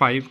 5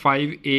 5A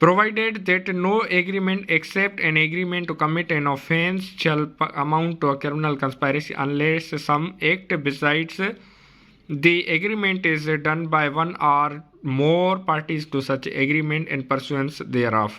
Provided that no agreement except an agreement to commit an offence shall amount to a criminal conspiracy unless some act besides the agreement is done by one or more parties to such agreement in pursuance thereof,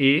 A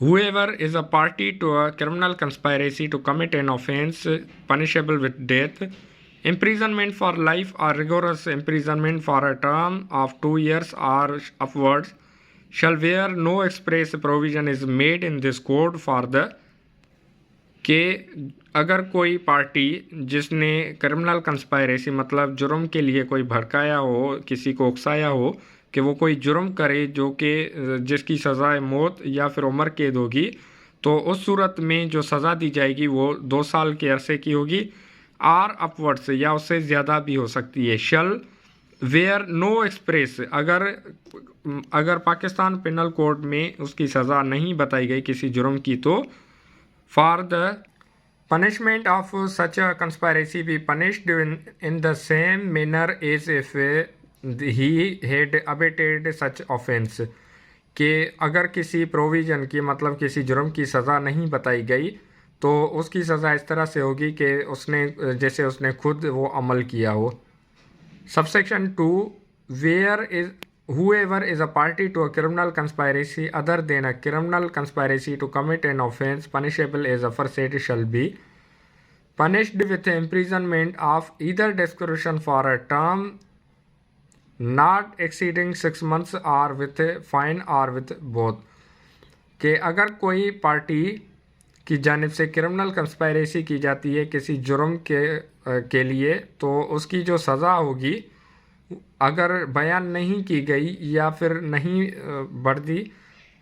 whoever is a party to a criminal conspiracy to commit an offence punishable with death, imprisonment for life or rigorous imprisonment for a term of 2 years or upwards shall where no express provision is made in this code for the کہ اگر کوئی party جس نے criminal conspiracy مطلب جرم کے لیے کوئی بھڑکایا ہو، کسی کو اکسایا ہو کہ وہ کوئی جرم کرے جو کہ جس کی سزائے موت یا پھر عمر قید ہوگی، تو اس صورت میں جو سزا دی جائے گی وہ 2 سال کے عرصے کی ہوگی اور اپورڈس یا اس سے زیادہ بھی ہو سکتی ہے. شل ویئر نو ایکسپریس اگر پاکستان پینل کوڈ میں اس کی سزا نہیں بتائی گئی کسی جرم کی، تو for the punishment of such a conspiracy be punished in the same manner as if he had abetted such offense. کہ اگر کسی پروویژن کی مطلب کسی جرم کی سزا نہیں بتائی گئی تو اس کی سزا اس طرح سے ہوگی کہ اس نے جیسے اس نے خود وہ عمل کیا ہو. Subsection 2 where is whoever is a party to a criminal conspiracy other than a criminal conspiracy to commit an offense punishable as aforesaid shall be punished with imprisonment of either discretion for a term not exceeding 6 months or with fine or with both. کہ اگر کوئی party کی جانب سے criminal conspiracy کی جاتی ہے کسی جرم کے لیے، تو اس کی جو سزا ہوگی اگر بیان نہیں کی گئی یا پھر نہیں بڑھ دی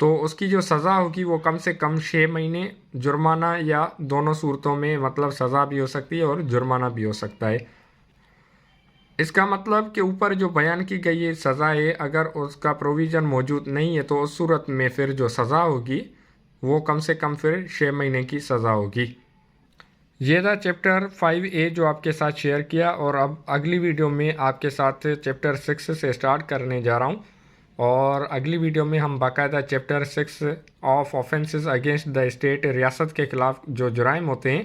تو اس کی جو سزا ہوگی وہ کم سے کم 6 مہینے جرمانہ یا دونوں صورتوں میں مطلب سزا بھی ہو سکتی ہے اور جرمانہ بھی ہو سکتا ہے. اس کا مطلب کہ اوپر جو بیان کی گئی سزا ہے اگر اس کا پروویژن موجود نہیں ہے تو اس صورت میں پھر جو سزا ہوگی وہ کم سے کم پھر 6 مہینے کی سزا ہوگی. یہ تھا چیپٹر 5A جو آپ کے ساتھ شیئر کیا، اور اب اگلی ویڈیو میں آپ کے ساتھ چیپٹر 6 سے سٹارٹ کرنے جا رہا ہوں، اور اگلی ویڈیو میں ہم باقاعدہ chapter 6 of offences against the state, ریاست کے خلاف جو جرائم ہوتے ہیں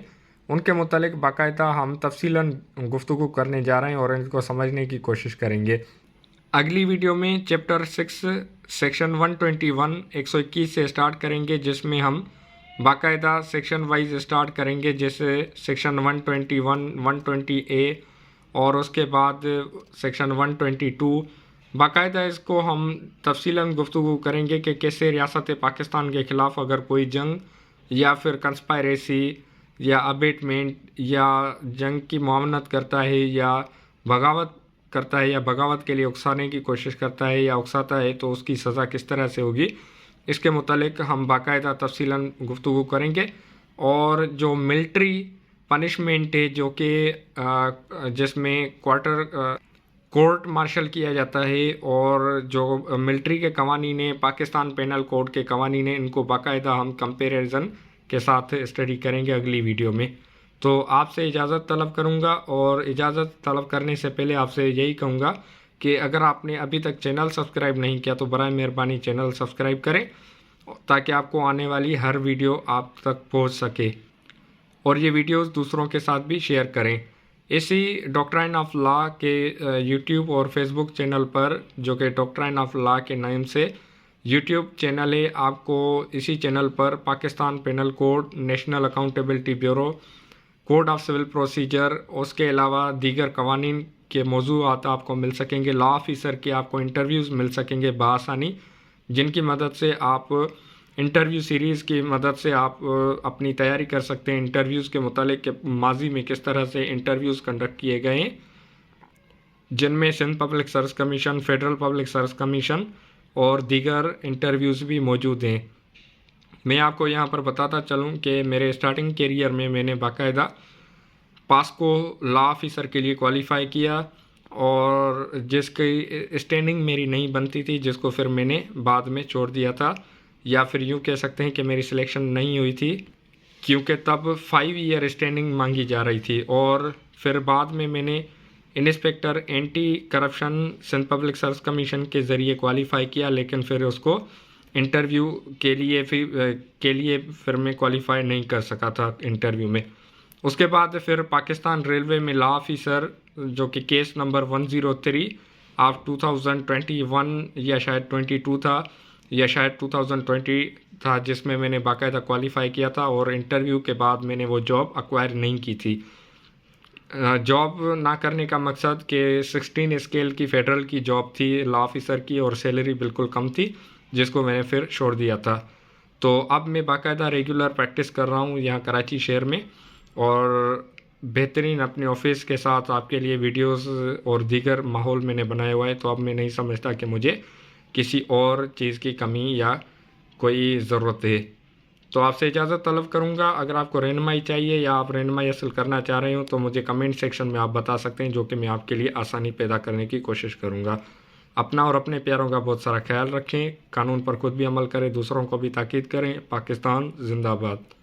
ان کے متعلق باقاعدہ ہم تفصیلاً گفتگو کرنے جا رہے ہیں اور ان کو سمجھنے کی کوشش کریں گے. اگلی ویڈیو میں چیپٹر 6 سیکشن 121 121 سے سٹارٹ کریں گے، جس میں ہم باقاعدہ سیکشن وائز سٹارٹ کریں گے، جیسے سیکشن 121 120A اور اس کے بعد سیکشن 122. باقاعدہ اس کو ہم تفصیلاً گفتگو کریں گے کہ کیسے ریاست پاکستان کے خلاف اگر کوئی جنگ یا پھر کنسپائریسی یا ابیٹمنٹ یا جنگ کی معاونت کرتا ہے یا بغاوت کرتا ہے یا بغاوت کے لیے اکسانے کی کوشش کرتا ہے یا اکساتا ہے تو اس کی سزا کس طرح سے ہوگی، اس کے متعلق ہم باقاعدہ تفصیلاً گفتگو کریں گے. اور جو ملٹری پنشمنٹ ہے جو کہ جس میں کورٹ مارشل کیا جاتا ہے، اور جو ملٹری کے قوانین ہیں پاکستان پینل کوڈ کے قوانین ہیں، ان کو باقاعدہ ہم کمپیریزن کے ساتھ اسٹڈی کریں گے اگلی ویڈیو میں. تو آپ سے اجازت طلب کروں گا، اور اجازت طلب کرنے سے پہلے آپ سے یہی کہوں گا کہ اگر آپ نے ابھی تک چینل سبسکرائب نہیں کیا تو برائے مہربانی چینل سبسکرائب کریں تاکہ آپ کو آنے والی ہر ویڈیو آپ تک پہنچ سکے، اور یہ ویڈیوز دوسروں کے ساتھ بھی شیئر کریں. اسی ڈاکٹرائن آف لا کے یوٹیوب اور فیس بک چینل پر، جو کہ ڈاکٹرائن آف لا کے نام سے یوٹیوب چینل ہے، آپ کو اسی چینل پر Pakistan penal code, national accountability bureau, code of civil procedure, اس کے علاوہ دیگر قوانین کے موضوعات آپ کو مل سکیں گے. لا آفیسر کے آپ کو انٹرویوز مل سکیں گے بآسانی، جن کی مدد سے آپ انٹرویو سیریز کی مدد سے آپ اپنی تیاری کر سکتے ہیں انٹرویوز کے متعلق کہ ماضی میں کس طرح سے انٹرویوز کنڈکٹ کیے گئے ہیں، جن میں Sindh public service commission, federal public service commission اور دیگر انٹرویوز بھی موجود ہیں. میں آپ کو یہاں پر بتاتا چلوں کہ میرے اسٹارٹنگ کیریئر میں نے باقاعدہ پاسکو لا آفیسر کے لیے کوالیفائی کیا، اور جس کی اسٹینڈنگ میری نہیں بنتی تھی، جس کو پھر میں نے بعد میں چھوڑ دیا تھا، یا پھر یوں کہہ سکتے ہیں کہ میری سلیکشن نہیں ہوئی تھی کیونکہ تب 5 ایئر اسٹینڈنگ مانگی جا رہی تھی. اور پھر بعد میں نے inspector anti corruption Sindh public service commission کے ذریعے کوالیفائی کیا، لیکن پھر اس کو انٹرویو کے لیے پھر میں کوالیفائی نہیں کر سکا تھا انٹرویو میں. اس کے بعد پھر پاکستان ریلوے میں لا آفیسر، جو کہ کیس نمبر 103 آف 2021 یا شاید 22 تھا یا شاید 2020 تھا، جس میں نے باقاعدہ کوالیفائی کیا تھا، اور انٹرویو کے بعد میں نے وہ جاب ایکوائر نہیں کی تھی. جاب نہ کرنے کا مقصد کہ 16 اسکیل کی فیڈرل کی جاب تھی لا آفیسر کی، اور سیلری بالکل کم تھی، جس کو میں نے پھر چھوڑ دیا تھا. تو اب میں باقاعدہ ریگولر پریکٹس کر رہا ہوں یہاں کراچی شہر میں، اور بہترین اپنے آفس کے ساتھ آپ کے لیے ویڈیوز اور دیگر ماحول میں نے بنایا ہوا ہے. تو اب میں نہیں سمجھتا کہ مجھے کسی اور چیز کی کمی یا کوئی ضرورت ہے. تو آپ سے اجازت طلب کروں گا. اگر آپ کو رہنمائی چاہیے یا آپ رہنمائی حاصل کرنا چاہ رہے ہوں تو مجھے کمنٹ سیکشن میں آپ بتا سکتے ہیں، جو کہ میں آپ کے لیے آسانی پیدا کرنے کی کوشش کروں گا. اپنا اور اپنے پیاروں کا بہت سارا خیال رکھیں. قانون پر خود بھی عمل کریں، دوسروں کو بھی تاکید کریں. پاکستان زندہ باد.